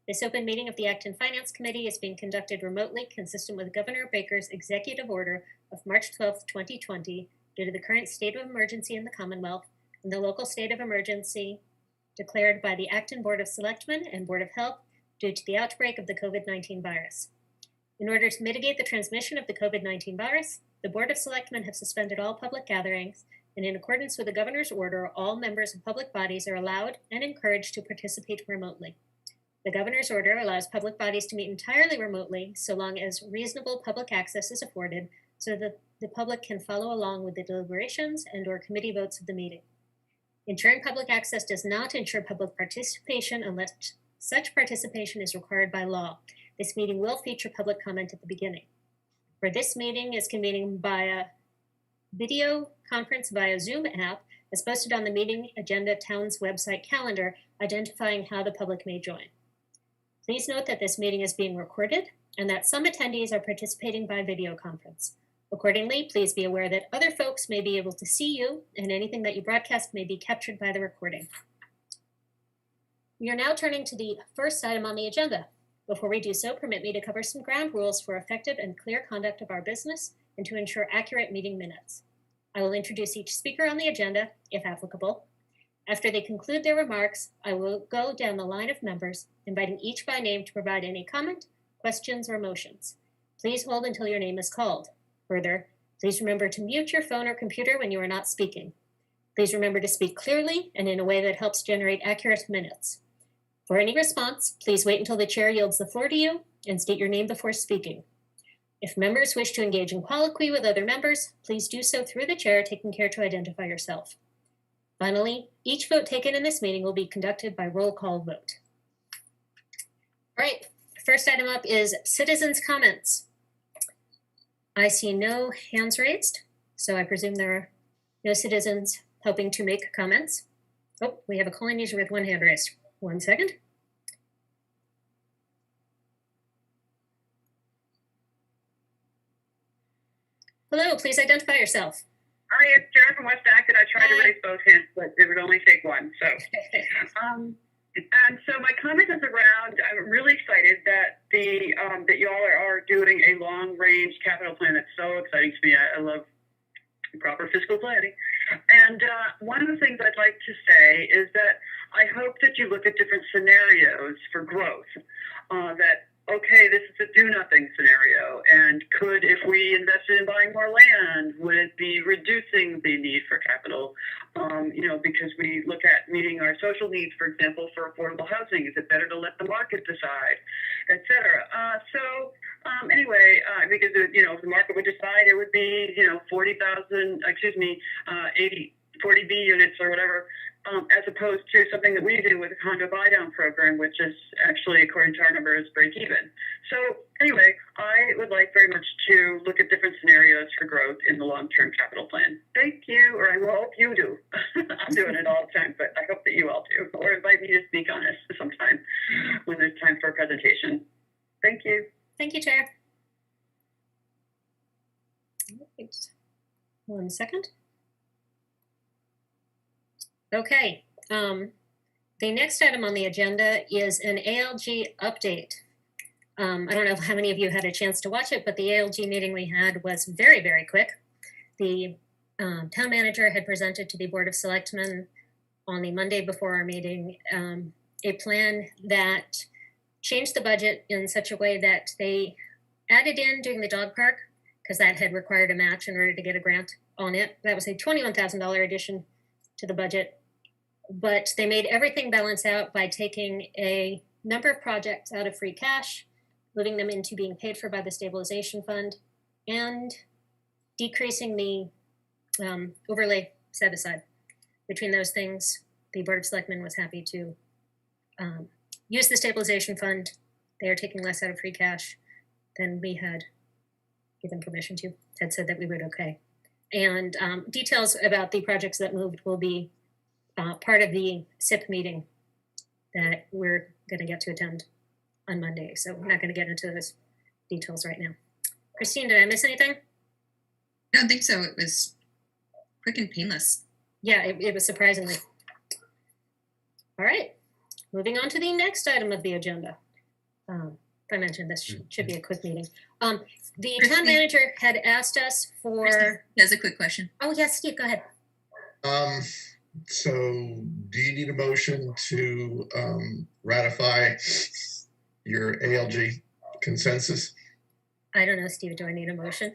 This open meeting of the Acton Finance Committee is being conducted remotely, consistent with Governor Baker's executive order of March 12, 2020, due to the current state of emergency in the Commonwealth and the local state of emergency declared by the Acton Board of Selectmen and Board of Health due to the outbreak of the COVID-19 virus. In order to mitigate the transmission of the COVID-19 virus, the Board of Selectmen have suspended all public gatherings, and in accordance with the Governor's order, all members of public bodies are allowed and encouraged to participate remotely. The Governor's order allows public bodies to meet entirely remotely so long as reasonable public access is afforded so that the public can follow along with the deliberations and/or committee votes of the meeting. Ensuring public access does not ensure public participation unless such participation is required by law. This meeting will feature public comment at the beginning. For this meeting is convening via video conference via Zoom app as posted on the meeting agenda town's website calendar, identifying how the public may join. Please note that this meeting is being recorded and that some attendees are participating by video conference. Accordingly, please be aware that other folks may be able to see you and anything that you broadcast may be captured by the recording. We are now turning to the first item on the agenda. Before we do so, permit me to cover some ground rules for effective and clear conduct of our business and to ensure accurate meeting minutes. I will introduce each speaker on the agenda, if applicable. After they conclude their remarks, I will go down the line of members, inviting each by name to provide any comment, questions, or motions. Please hold until your name is called. Further, please remember to mute your phone or computer when you are not speaking. Please remember to speak clearly and in a way that helps generate accurate minutes. For any response, please wait until the chair yields the floor to you and state your name before speaking. If members wish to engage in colloquy with other members, please do so through the chair, taking care to identify yourself. Finally, each vote taken in this meeting will be conducted by roll call vote. All right, first item up is citizens' comments. I see no hands raised, so I presume there are no citizens hoping to make comments. Oh, we have a calling user with one hand raised. 1 second. Hello, please identify yourself. Hi, it's Jennifer from West Acton. I tried to raise both hands, but it would only take one. So, and so my comment is around. I'm really excited that that y'all are doing a long-range capital plan. That's so exciting to me. I love proper fiscal planning. And one of the things I'd like to say is that I hope that you look at different scenarios for growth. That okay, this is a do-nothing scenario, and could, if we invested in buying more land, would it be reducing the need for capital? Because we look at meeting our social needs, for example, for affordable housing. Is it better to let the market decide, et cetera? Anyway, because if the market would decide, it would be 40,000, 40B units or whatever. As opposed to something that we do with a condo buy-down program, which is actually, according to our numbers, break even. So anyway, I would like very much to look at different scenarios for growth in the long-term capital plan. Thank you, or I hope you do. I'm doing it all the time, but I hope that you all do. Or invite me to speak on this sometime when there's time for a presentation. Thank you. Thank you, Chair. 1 second. Okay, the next item on the agenda is an ALG update. I don't know how many of you had a chance to watch it, but the ALG meeting we had was very, very quick. The town manager had presented to the Board of Selectmen on the Monday before our meeting a plan that changed the budget in such a way that they added in doing the dog park, because that had required a match in order to get a grant on it. That was a $21,000 addition to the budget. But they made everything balance out by taking a number of projects out of free cash, moving them into being paid for by the stabilization fund, and decreasing the overlay set aside. Between those things, the Board of Selectmen was happy to use the stabilization fund. They are taking less out of free cash than we had given permission to, had said that we would okay. And details about the projects that moved will be part of the SIP meeting that we're going to get to attend on Monday. So we're not going to get into those details right now. Christine, did I miss anything? I don't think so. It was quick and painless. Yeah, it was surprisingly. All right, moving on to the next item of the agenda. If I mentioned this should be a quick meeting. The Christine? town manager had asked us for. Christine has a quick question. Oh yes, Steve, go ahead. So do you need a motion to ratify your ALG consensus? I don't know, Steve. Do I need a motion?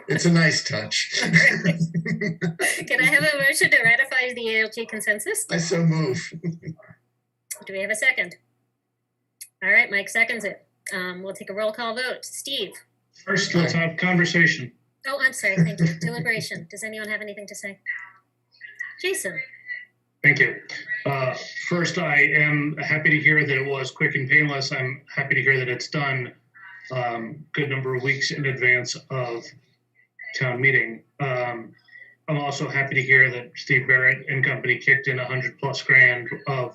It's a nice touch. Can I have a motion to ratify the ALG consensus? I so move. Do we have a second? All right, Mike seconds it. We'll take a roll call vote. Steve. First, let's have conversation. Oh, I'm sorry. Thank you. Deliberation. Does anyone have anything to say? Jason. Thank you. First, I am happy to hear that it was quick and painless. I'm happy to hear that it's done good number of weeks in advance of town meeting. I'm also happy to hear that Steve Barrett and company kicked in $100+ grand of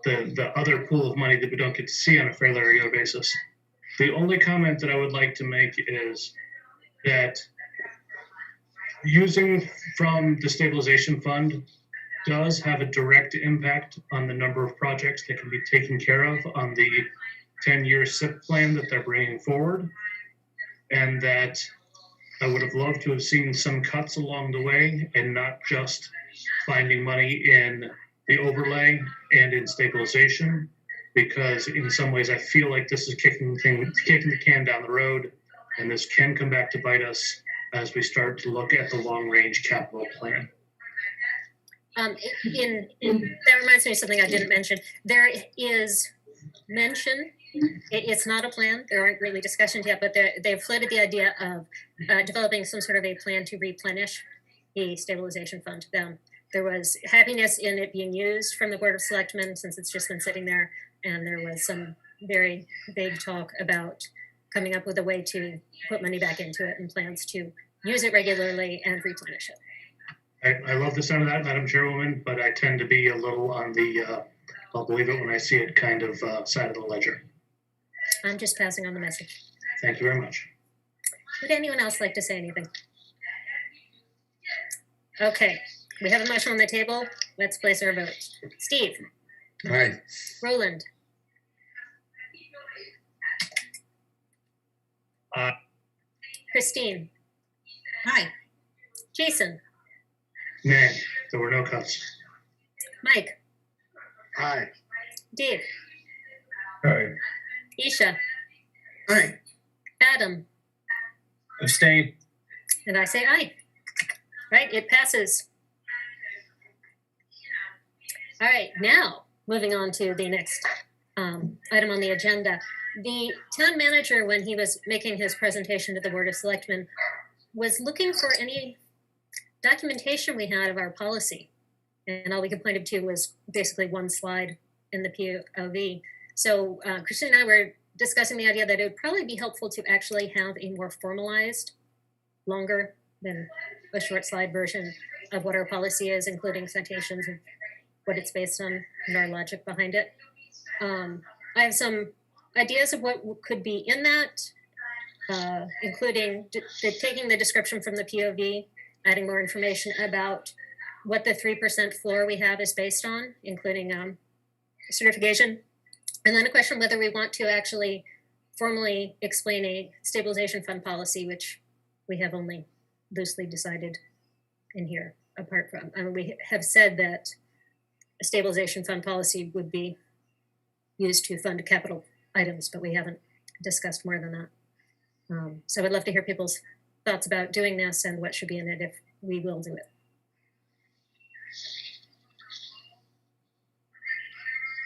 the other pool of money that we don't get to see on a fairly regular basis. The only comment that I would like to make is that using from the stabilization fund does have a direct impact on the number of projects that can be taken care of on the 10-year SIP plan that they're bringing forward. And that I would have loved to have seen some cuts along the way and not just finding money in the overlay and in stabilization, because in some ways I feel like this is kicking the can down the road, and this can come back to bite us as we start to look at the long-range capital plan. That reminds me of something I didn't mention. There is mention. It's not a plan. There aren't really discussions yet, but they've floated the idea of developing some sort of a plan to replenish the stabilization fund. There was happiness in it being used from the Board of Selectmen since it's just been sitting there, and there was some very vague talk about coming up with a way to put money back into it and plans to use it regularly and replenish it. I love the sound of that, Madam Chairwoman, but I tend to be a little on the I'll believe it when I see it kind of side of the ledger. I'm just passing on the message. Thank you very much. Would anyone else like to say anything? Okay, we have a motion on the table. Let's place our vote. Steve. Aye. Roland. Christine. Hi. Jason. Nay, there were no cuts. Mike. Aye. Dave. Aye. Isha. Aye. Adam. Abstain. And I say aye. Right, it passes. All right, now moving on to the next item on the agenda. The town manager, when he was making his presentation to the Board of Selectmen, was looking for any documentation we had of our policy. And all we could point him to was basically one slide in the POV. So Christine and I were discussing the idea that it would probably be helpful to actually have a more formalized, longer than a short slide version of what our policy is, including citations of what it's based on and our logic behind it. I have some ideas of what could be in that, including taking the description from the POV, adding more information about what the 3% floor we have is based on, including certification. And then a question whether we want to actually formally explain a stabilization fund policy, which we have only loosely decided in here apart from. I mean, we have said that a stabilization fund policy would be used to fund capital items, but we haven't discussed more than that. So I'd love to hear people's thoughts about doing this and what should be in it if we will do it.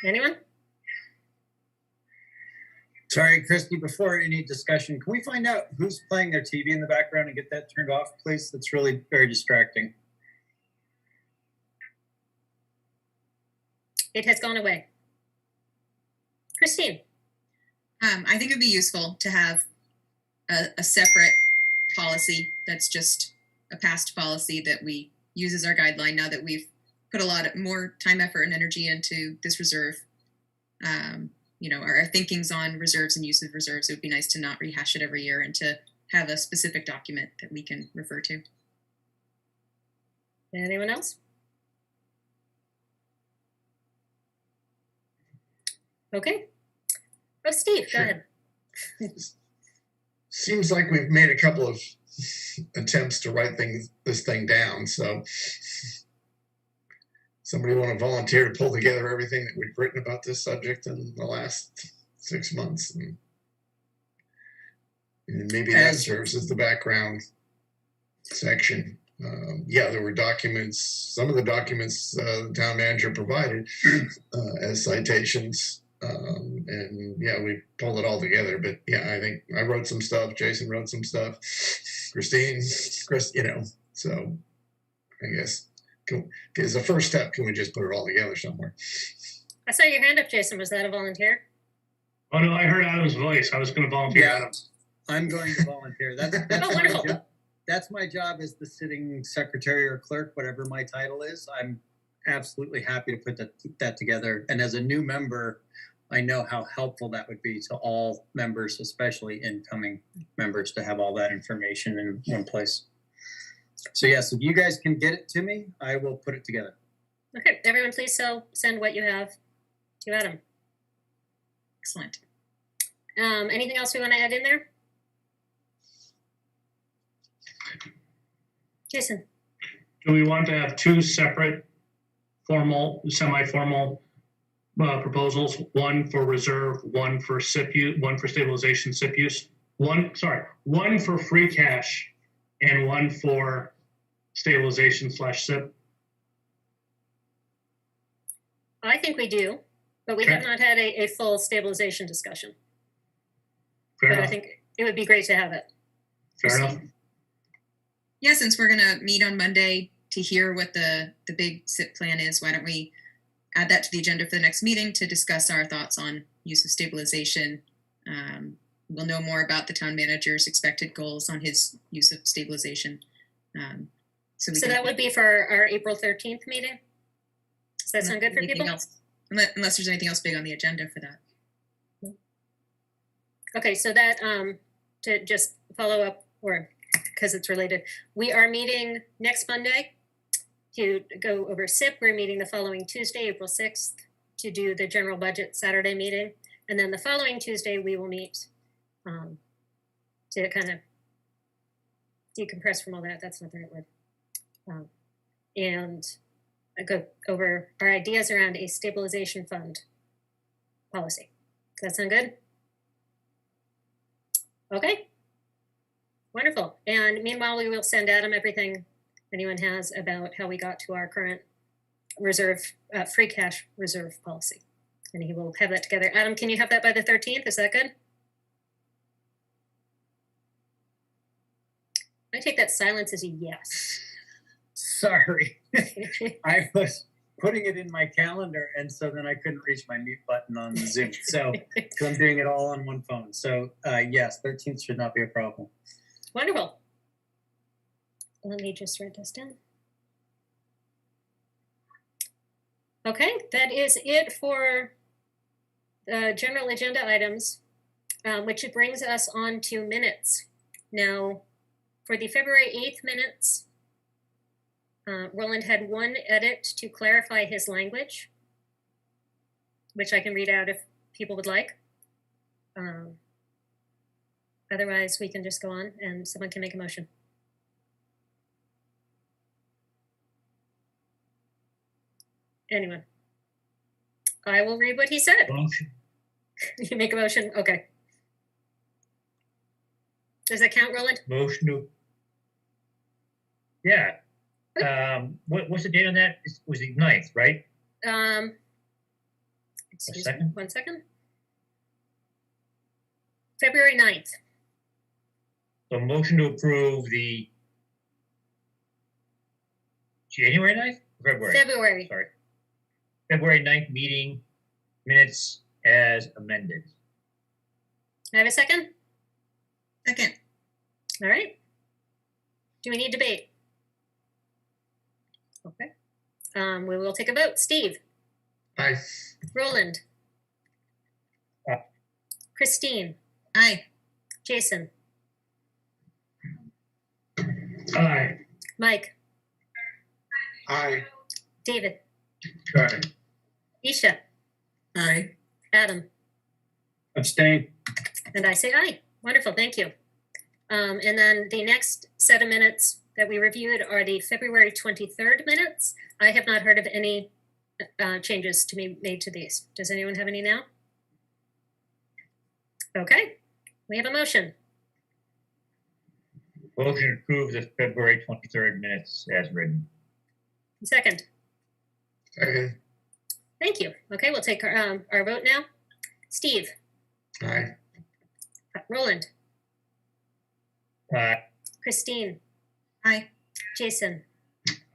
Anyone? Sorry, Christy, before any discussion, can we find out who's playing their TV in the background and get that turned off, please? That's really very distracting. It has gone away. Christine. I think it'd be useful to have a separate policy that's just a past policy that we use as our guideline now that we've put a lot more time, effort, and energy into this reserve. Our thinkings on reserves and use of reserves. It would be nice to not rehash it every year and to have a specific document that we can refer to. Anyone else? Okay, Oh, Steve, Sure. go ahead. Seems like we've made a couple of attempts to write this thing down. So, somebody want to volunteer to pull together everything that we've written about this subject in the last 6 months, and maybe that serves as the background section. Yeah, there were documents. Some of the documents the town manager provided as citations, and yeah, we pulled it all together. But yeah, I think I wrote some stuff. Jason wrote some stuff. Chris, So I guess as a first step, can we just put it all together somewhere? I saw your hand up, Jason. Was that a volunteer? Oh no, I heard Adam's voice. I was going to volunteer Yeah. Adam. I'm going to volunteer. That's Oh, my wonderful. job. That's my job as the sitting secretary or clerk, whatever my title is. I'm absolutely happy to put that together. And as a new member, I know how helpful that would be to all members, especially incoming members, to have all that information in one place. So yes, if you guys can get it to me, I will put it together. Okay, everyone, please send what you have to Adam. Excellent. Anything else we want to add in there? Jason? Do we want to have two separate formal, semi-formal proposals? One for reserve, one for SIP use, one for stabilization SIP use. One for free cash, and one for stabilization / SIP. I think we do, but we have not had a full stabilization discussion. Fair But I enough. think it would be great to have it. Fair enough. Yeah, since we're gonna meet on Monday to hear what the big SIP plan is, why don't we add that to the agenda for the next meeting to discuss our thoughts on use of stabilization. We'll know more about the town manager's expected goals on his use of stabilization. So That would be for our April 13th meeting? Does that sound good for anything people? else, unless there's anything else big on the agenda for that. Okay, so that, to just follow up, or because it's related, we are meeting next Monday to go over SIP. We're meeting the following Tuesday, April 6th, to do the general budget Saturday meeting. And then the following Tuesday, we will meet to kind of decompress from all that. That's not the right word. And go over our ideas around a stabilization fund policy. Does that sound good? Okay. Wonderful. And meanwhile, we will send Adam everything anyone has about how we got to our current reserve, free cash reserve policy. And he will have that together. Adam, can you have that by the 13th? Is that good? I take that silence as a yes. Sorry. I was putting it in my calendar, and so then I couldn't reach my mute button on Zoom. So I'm doing it all on one phone. So yes, 13th should not be a problem. Wonderful. Let me just write this down. Okay, that is it for the general agenda items, which brings us on to minutes. Now, for the February 8th minutes, Roland had one edit to clarify his language, which I can read out if people would like. Otherwise, we can just go on and someone can make a motion. Anyone? I will read what he said. Motion. You make a motion? Okay. Does that count, Roland? Motion to. Yeah. What's the date on that? It was the 9th, right? Excuse me, second? 1 second. February 9th. So motion to approve the January 9th? February. February. Sorry. February 9th meeting minutes as amended. Can I have a second? Second. All right. Do we need debate? Okay. We will take a vote. Steve, Aye. Roland, Aye. Christine, Aye. Jason, Aye. Mike, Aye. David, Aye. Isha, Aye. Adam, Abstain. And I say aye. Wonderful, thank you. And then the next set of minutes that we reviewed are the February 23rd minutes. I have not heard of any changes to be made to these. Does anyone have any now? Okay, we have a motion. Motion to approve the February 23rd minutes as written. Second. Second. Thank you. Okay, we'll take our vote now. Steve, Aye. Roland, Aye. Christine, Aye. Jason,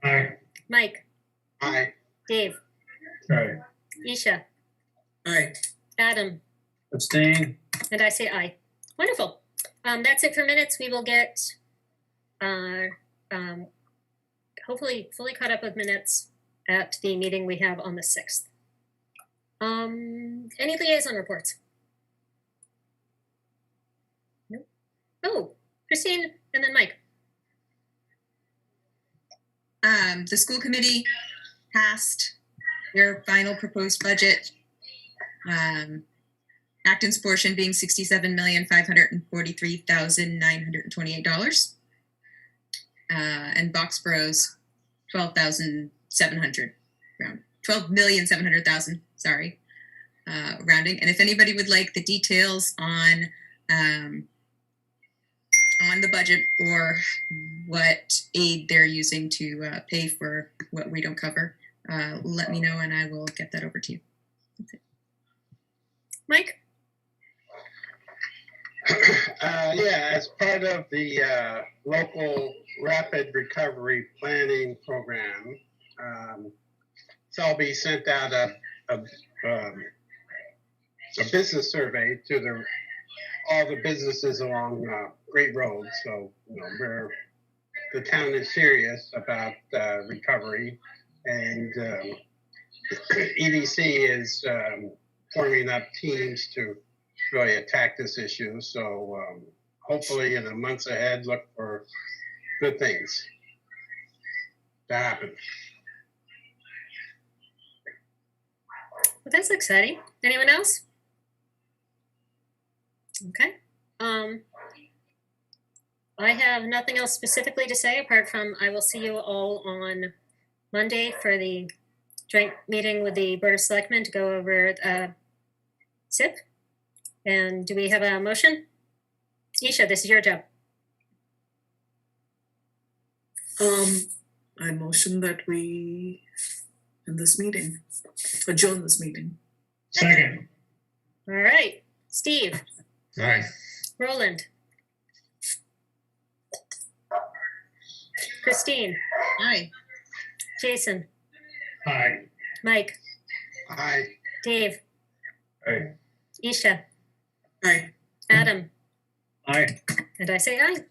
Aye. Mike, Aye. Dave, Aye. Isha, Aye. Adam, Abstain. and I say aye. Wonderful. That's it for minutes. We will get hopefully fully caught up with minutes at the meeting we have on the 6th. Any liaison reports? No. Oh, Christine and then Mike. The school committee passed their final proposed budget. Acton's portion being $67,543,928. And Boxborough's $12,700 round. $12,700,000, sorry, rounding. And if anybody would like the details on the budget or what aid they're using to pay for what we don't cover, let me know and I will get that over to you. Mike? Yeah, as part of the local rapid recovery planning program, Selby sent out a business survey to all the businesses along Great Road. So the town is serious about recovery, and EDC is forming up teams to really attack this issue. So hopefully in the months ahead, look for good things to happen. Well, that's exciting. Anyone else? Okay. I have nothing else specifically to say apart from I will see you all on Monday for the joint meeting with the Board of Selectmen to go over SIP. And do we have a motion? Isha, this is your job. I motion that we in this meeting, adjourn this meeting. Second. All right. Steve, Aye. Roland, Christine, Aye. Jason, Aye. Mike, Aye. Dave, Aye. Isha, Aye. Adam, Aye. and I say aye.